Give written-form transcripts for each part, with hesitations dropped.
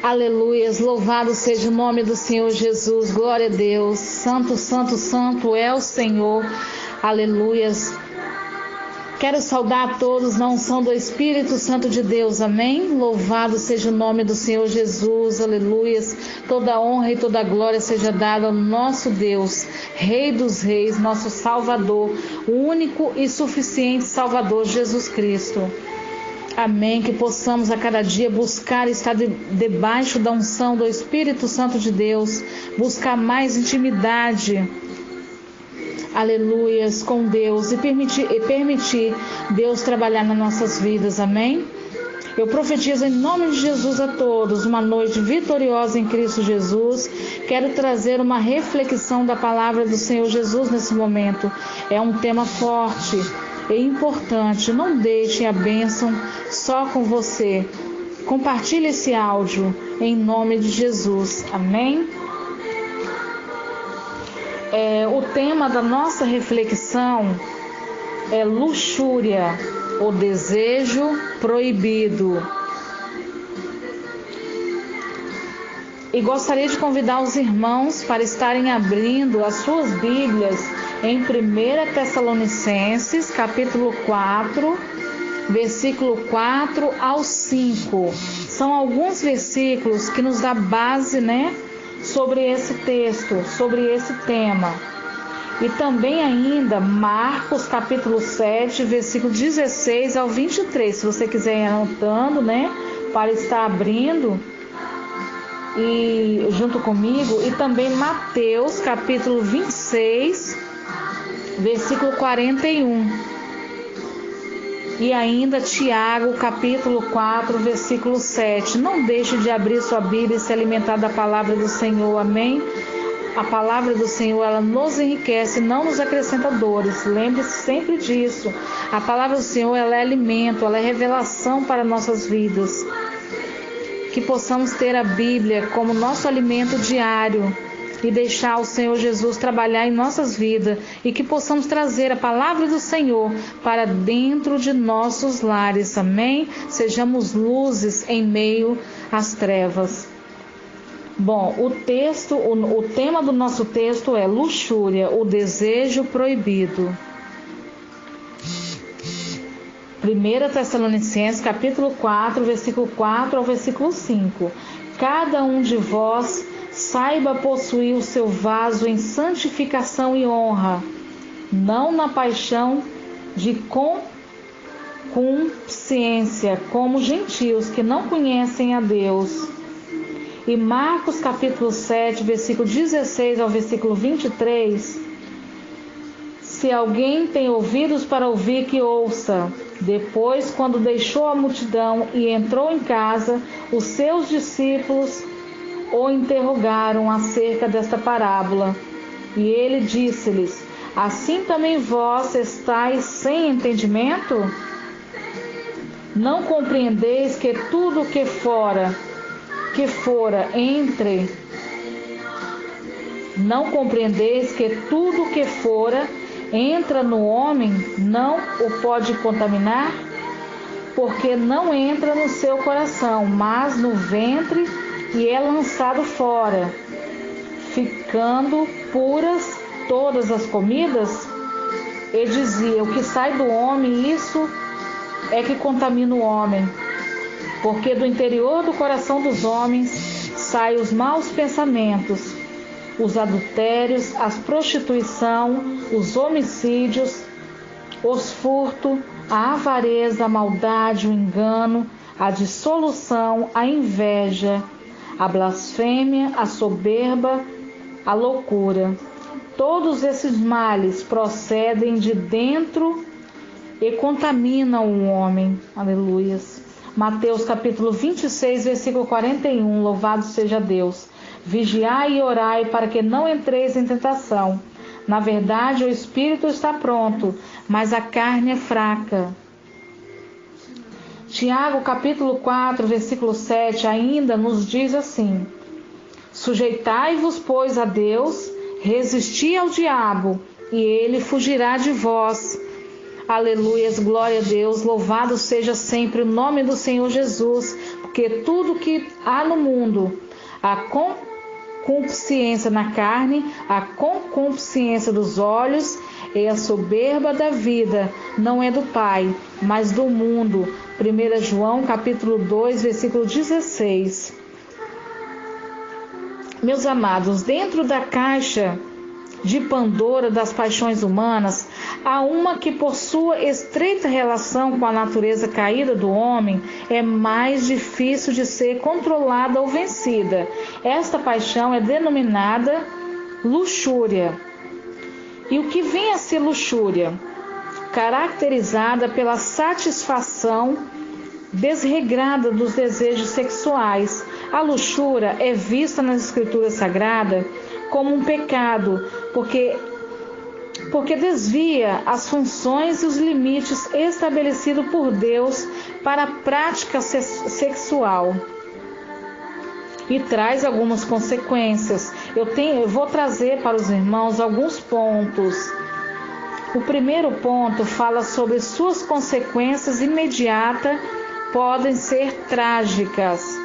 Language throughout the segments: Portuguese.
Aleluias, louvado seja o nome do Senhor Jesus, glória a Deus, santo, santo, santo é o Senhor, aleluias. Quero saudar a todos na unção do Espírito Santo de Deus, amém? Louvado seja o nome do Senhor Jesus, aleluias. Toda honra e toda glória seja dada ao nosso Deus, Rei dos Reis, nosso Salvador, o único e suficiente Salvador, Jesus Cristo. Amém, que possamos a cada dia buscar estar debaixo da unção do Espírito Santo de Deus, buscar mais intimidade, aleluias, com Deus e permitir Deus trabalhar nas nossas vidas, amém? Eu profetizo em nome de Jesus a todos uma noite vitoriosa em Cristo Jesus. Quero trazer uma reflexão da palavra do Senhor Jesus nesse momento. É um tema forte e importante. Não deixe a bênção só com você. Compartilhe esse áudio em nome de Jesus. Amém? O tema da nossa reflexão é luxúria, o desejo proibido. E gostaria de convidar os irmãos para estarem abrindo as suas Bíblias em 1 Tessalonicenses, capítulo 4, versículo 4 ao 5. São alguns versículos que nos dá base, sobre esse texto, sobre esse tema. E também ainda Marcos, capítulo 7, versículo 16 ao 23. Se você quiser ir anotando, para estar abrindo e junto comigo. E também Mateus, capítulo 26, versículo 41. E ainda Tiago, capítulo 4, versículo 7. Não deixe de abrir sua Bíblia e se alimentar da palavra do Senhor, amém? A palavra do Senhor, ela nos enriquece, não nos acrescenta dores. Lembre-se sempre disso. A palavra do Senhor, ela é alimento, ela é revelação para nossas vidas. Que possamos ter a Bíblia como nosso alimento diário e deixar o Senhor Jesus trabalhar em nossas vidas e que possamos trazer a palavra do Senhor para dentro de nossos lares, amém? Sejamos luzes em meio às trevas. Bom, o tema do nosso texto é luxúria, o desejo proibido. 1 Tessalonicenses, capítulo 4, versículo 4 ao versículo 5. Cada um de vós saiba possuir o seu vaso em santificação e honra, não na paixão de concupiscência, como gentios que não conhecem a Deus. E Marcos capítulo 7, versículo 16 ao versículo 23. Se alguém tem ouvidos para ouvir, que ouça. Depois, quando deixou a multidão e entrou em casa, os seus discípulos o interrogaram acerca desta parábola. E ele disse-lhes: assim também vós estáis sem entendimento? Não compreendeis que tudo que fora entra no homem, não o pode contaminar? Porque não entra no seu coração, mas no ventre, e é lançado fora. Ficando puras todas as comidas? E dizia: o que sai do homem, isso é que contamina o homem. Porque do interior do coração dos homens saem os maus pensamentos, os adultérios, a prostituição, os homicídios, os furtos, a avareza, a maldade, o engano, a dissolução, a inveja, a blasfêmia, a soberba, a loucura. Todos esses males procedem de dentro e contaminam o homem. Aleluias. Mateus capítulo 26, versículo 41. Louvado seja Deus. Vigiai e orai para que não entreis em tentação. Na verdade, o espírito está pronto, mas a carne é fraca. Tiago capítulo 4, versículo 7 ainda nos diz assim: sujeitai-vos, pois, a Deus, resisti ao diabo, e ele fugirá de vós. Aleluias, glória a Deus, louvado seja sempre o nome do Senhor Jesus, porque tudo que há no mundo, a concupiscência na carne, a concupiscência dos olhos e a soberba da vida não é do Pai, mas do mundo. 1 João capítulo 2, versículo 16. Meus amados, dentro da caixa de Pandora das paixões humanas, há uma que, por sua estreita relação com a natureza caída do homem, é mais difícil de ser controlada ou vencida. Esta paixão é denominada luxúria. E o que vem a ser luxúria? Caracterizada pela satisfação desregrada dos desejos sexuais. A luxúria é vista nas Escrituras Sagradas como um pecado, porque desvia as funções e os limites estabelecidos por Deus para a prática sexual e traz algumas consequências. Eu vou trazer para os irmãos alguns pontos. O primeiro ponto fala sobre suas consequências imediatas, podem ser trágicas.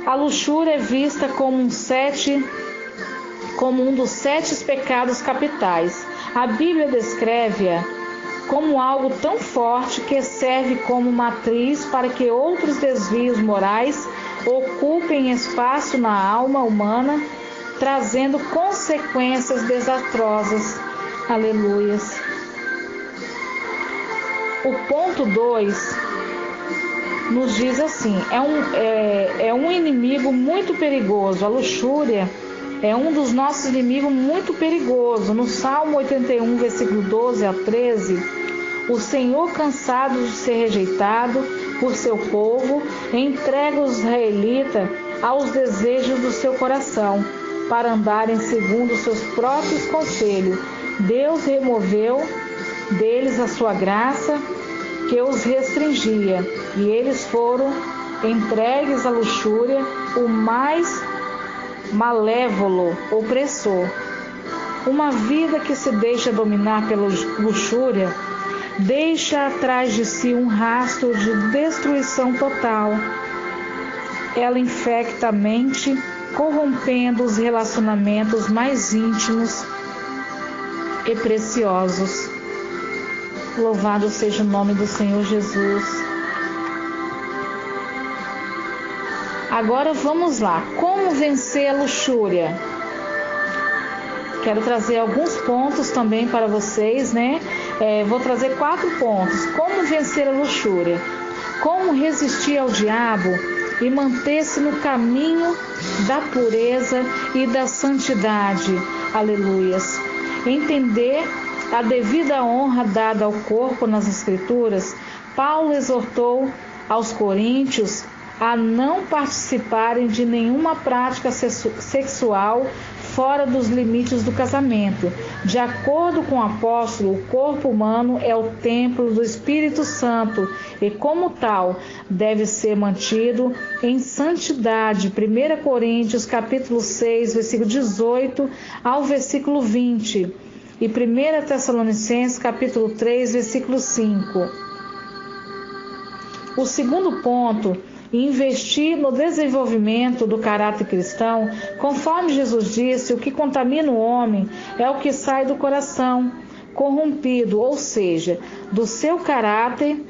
A luxúria é vista como um dos 7 pecados capitais. A Bíblia descreve-a como algo tão forte que serve como matriz para que outros desvios morais ocupem espaço na alma humana, trazendo consequências desastrosas. Aleluias. O ponto 2 nos diz assim: é um inimigo muito perigoso. A luxúria é um dos nossos inimigos muito perigoso. No Salmo 81, versículo 12 a 13, o Senhor, cansado de ser rejeitado por seu povo, entrega os israelitas aos desejos do seu coração, para andarem segundo os seus próprios conselhos. Deus removeu deles a sua graça, que os restringia, e eles foram entregues à luxúria, o mais malévolo opressor. Uma vida que se deixa dominar pela luxúria deixa atrás de si um rastro de destruição total. Ela infecta a mente, corrompendo os relacionamentos mais íntimos e preciosos. Louvado seja o nome do Senhor Jesus. Agora vamos lá. Como vencer a luxúria? Quero trazer alguns pontos também para vocês, né? Vou trazer 4 pontos. Como vencer a luxúria? Como resistir ao diabo e manter-se no caminho da pureza e da santidade. Aleluias. Entender a devida honra dada ao corpo nas Escrituras. Paulo exortou aos coríntios a não participarem de nenhuma prática sexual fora dos limites do casamento. De acordo com o apóstolo, o corpo humano é o templo do Espírito Santo e, como tal, deve ser mantido em santidade. 1 Coríntios capítulo 6, versículo 18 ao versículo 20. E 1 Tessalonicenses capítulo 3, versículo 5. O segundo ponto: investir no desenvolvimento do caráter cristão. Conforme Jesus disse, o que contamina o homem é o que sai do coração corrompido, ou seja, do seu caráter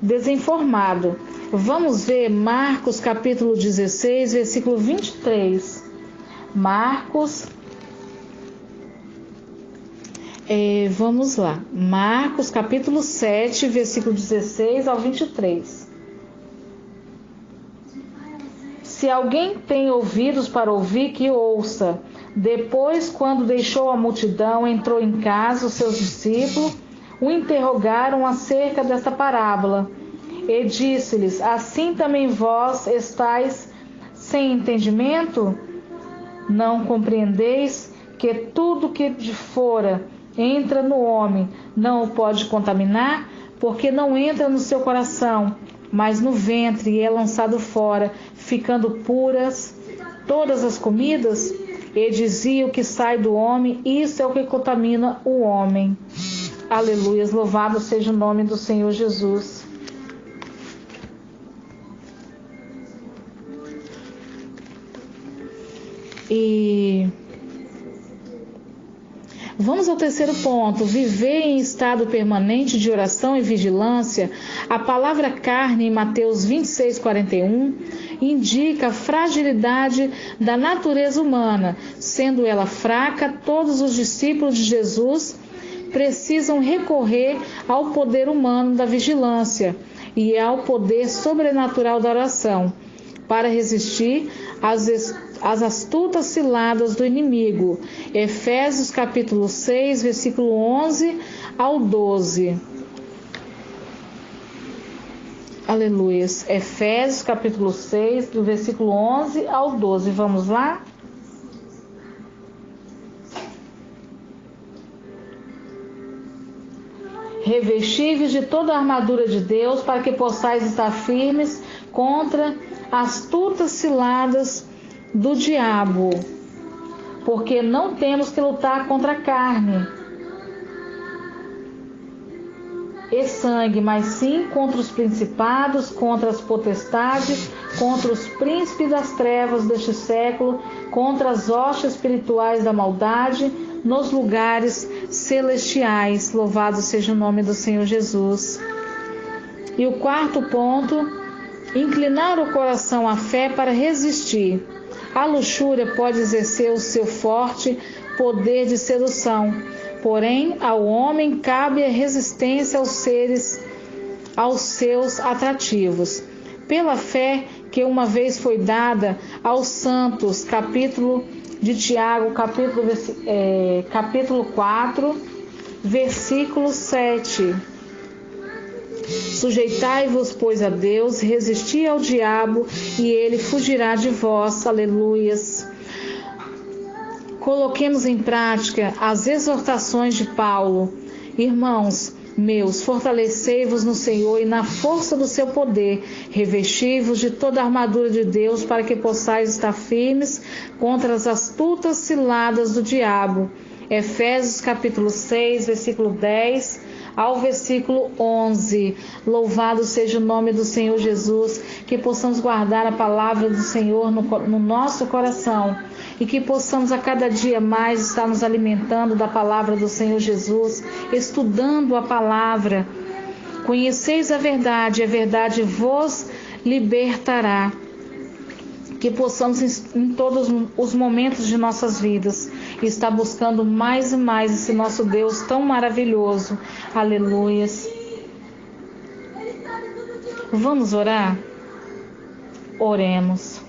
desinformado. Vamos ver Marcos capítulo 16, versículo 23. Vamos lá. Marcos capítulo 7, versículo 16 ao 23. Se alguém tem ouvidos para ouvir, que ouça. Depois, quando deixou a multidão, entrou em casa, os seus discípulos o interrogaram acerca desta parábola. E disse-lhes: assim também vós estáis sem entendimento? Não compreendeis que tudo que de fora entra no homem não o pode contaminar? Porque não entra no seu coração, mas no ventre, e é lançado fora, ficando puras todas as comidas? E dizia: o que sai do homem, isso é o que contamina o homem. Aleluias, louvado seja o nome do Senhor Jesus. E vamos ao terceiro ponto, viver em estado permanente de oração e vigilância. A palavra carne em Mateus 26:41 indica a fragilidade da natureza humana. Sendo ela fraca, todos os discípulos de Jesus precisam recorrer ao poder humano da vigilância e ao poder sobrenatural da oração para resistir às astutas ciladas do inimigo. Efésios capítulo 6, versículo 11 ao 12. Aleluias. Efésios capítulo 6, do versículo 11 ao 12. Vamos lá? Revestivos de toda a armadura de Deus, para que possais estar firmes contra as astutas ciladas do diabo, porque não temos que lutar contra a carne e sangue, mas sim contra os principados, contra as potestades, contra os príncipes das trevas deste século, contra as hostes espirituais da maldade nos lugares celestiais. Louvado seja o nome do Senhor Jesus. E o quarto ponto, inclinar o coração à fé para resistir. A luxúria pode exercer o seu forte poder de sedução, porém ao homem cabe a resistência aos seus atrativos. Pela fé que uma vez foi dada aos santos, capítulo de Tiago, capítulo 4, versículo 7. Sujeitai-vos, pois, a Deus, resisti ao diabo, e ele fugirá de vós. Aleluias. Coloquemos em prática as exortações de Paulo. Irmãos meus, fortalecei-vos no Senhor e na força do seu poder. Revesti-vos de toda a armadura de Deus, para que possais estar firmes contra as astutas ciladas do diabo. Efésios capítulo 6, versículo 10 ao versículo 11. Louvado seja o nome do Senhor Jesus, que possamos guardar a palavra do Senhor no nosso coração e que possamos a cada dia mais estar nos alimentando da palavra do Senhor Jesus, estudando a palavra. Conheceis a verdade vos libertará. Que possamos em todos os momentos de nossas vidas estar buscando mais e mais esse nosso Deus tão maravilhoso. Aleluias. Vamos orar? Oremos.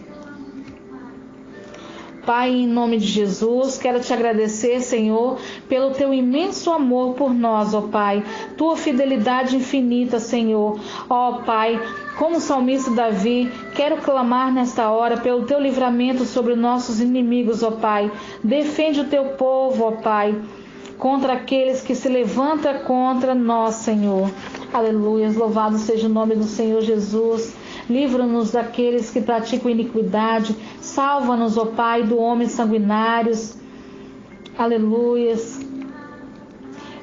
Pai, em nome de Jesus, quero te agradecer, Senhor, pelo teu imenso amor por nós, ó Pai, tua fidelidade infinita, Senhor. Ó Pai, como o salmista Davi, quero clamar nesta hora pelo teu livramento sobre nossos inimigos, ó Pai. Defende o teu povo, ó Pai, contra aqueles que se levantam contra nós, Senhor. Aleluia, louvado seja o nome do Senhor Jesus. Livra-nos daqueles que praticam iniquidade. Salva-nos, ó Pai, do homens sanguinários. Aleluias.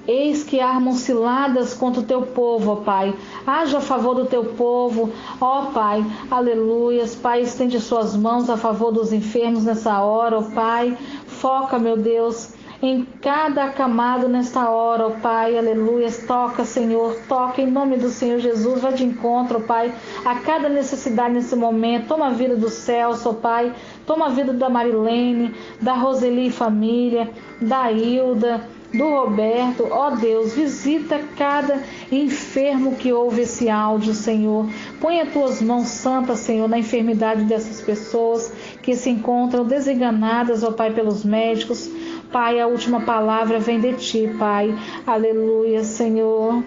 Eis que armam ciladas contra o teu povo, ó Pai. Haja a favor do teu povo, ó Pai. Aleluias. Pai, estende suas mãos a favor dos enfermos nessa hora, ó Pai. Foca, meu Deus, em cada acamado nesta hora, ó Pai, aleluia. Toca, Senhor, toca em nome do Senhor Jesus, vai de encontro, ó Pai, a cada necessidade nesse momento. Toma a vida do Celso, ó Pai, toma a vida da Marilene, da Roseli e família, da Hilda, do Roberto. Ó Deus, visita cada enfermo que ouve esse áudio, Senhor. Põe as tuas mãos santas, Senhor, na enfermidade dessas pessoas que se encontram desenganadas, ó Pai, pelos médicos. Pai, a última palavra vem de Ti, Pai. Aleluia, Senhor.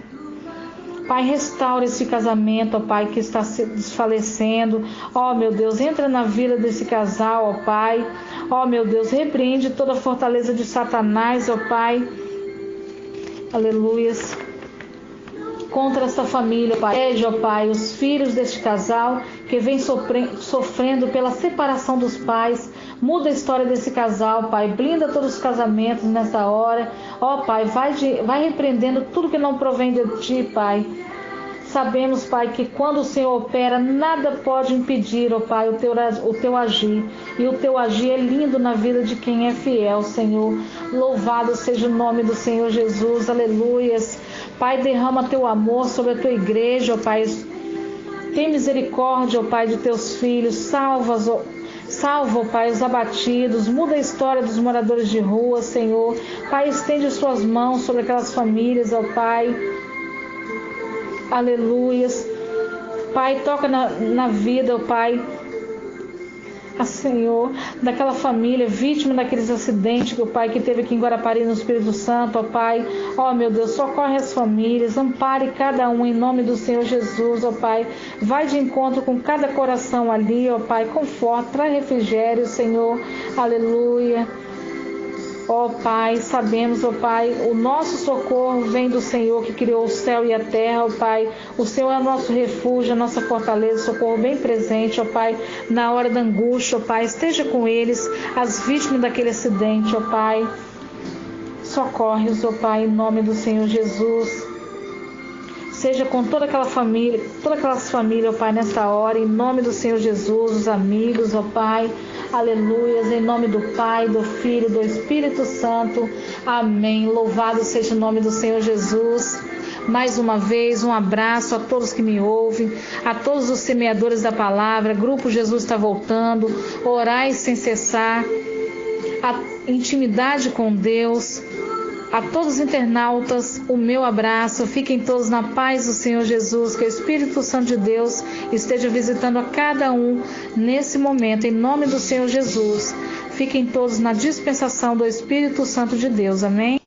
Pai, restaura esse casamento, ó Pai, que está se desfalecendo. Ó, meu Deus, entra na vida desse casal, ó Pai. Ó, meu Deus, repreende toda a fortaleza de Satanás, ó Pai. Aleluia. contra essa família, Pai. Protege, ó Pai, os filhos deste casal que vem sofrendo pela separação dos pais. Muda a história desse casal, Pai. Blinda todos os casamentos nessa hora. Ó Pai, vai repreendendo tudo que não provém de Ti, Pai. Sabemos, Pai, que quando o Senhor opera, nada pode impedir, ó Pai, o teu agir. E o teu agir é lindo na vida de quem é fiel, Senhor. Louvado seja o nome do Senhor Jesus, aleluias. Pai, derrama teu amor sobre a tua igreja, ó Pai. Tem misericórdia, ó Pai, de teus filhos. Salva, ó Pai, os abatidos. Muda a história dos moradores de rua, Senhor. Pai, estende as suas mãos sobre aquelas famílias, ó Pai. Aleluias. Pai, toca na vida, ó Pai, Senhor, daquela família vítima daqueles acidentes que o Pai que teve aqui em Guarapari no Espírito Santo, ó Pai. Ó meu Deus, socorre as famílias, ampare cada um em nome do Senhor Jesus, ó Pai. Vai de encontro com cada coração ali, ó Pai. Conforta, traz refrigério, Senhor. Aleluia. Ó Pai, sabemos, ó Pai, o nosso socorro vem do Senhor que criou o céu e a terra, ó Pai. O Senhor é o nosso refúgio, a nossa fortaleza, socorro bem presente, ó Pai, na hora da angústia, ó Pai. Esteja com eles, as vítimas daquele acidente, ó Pai. Socorre-os, ó Pai, em nome do Senhor Jesus. Seja com toda aquela família, todas aquelas famílias, ó Pai, nessa hora, em nome do Senhor Jesus, os amigos, ó Pai. Aleluias, em nome do Pai, do Filho, do Espírito Santo. Amém. Louvado seja o nome do Senhor Jesus. Mais uma vez, um abraço a todos que me ouvem, a todos os semeadores da palavra. Grupo Jesus está voltando. Orai sem cessar. A intimidade com Deus. A todos os internautas, o meu abraço. Fiquem todos na paz do Senhor Jesus. Que o Espírito Santo de Deus esteja visitando a cada um nesse momento, em nome do Senhor Jesus. Fiquem todos na dispensação do Espírito Santo de Deus. Amém?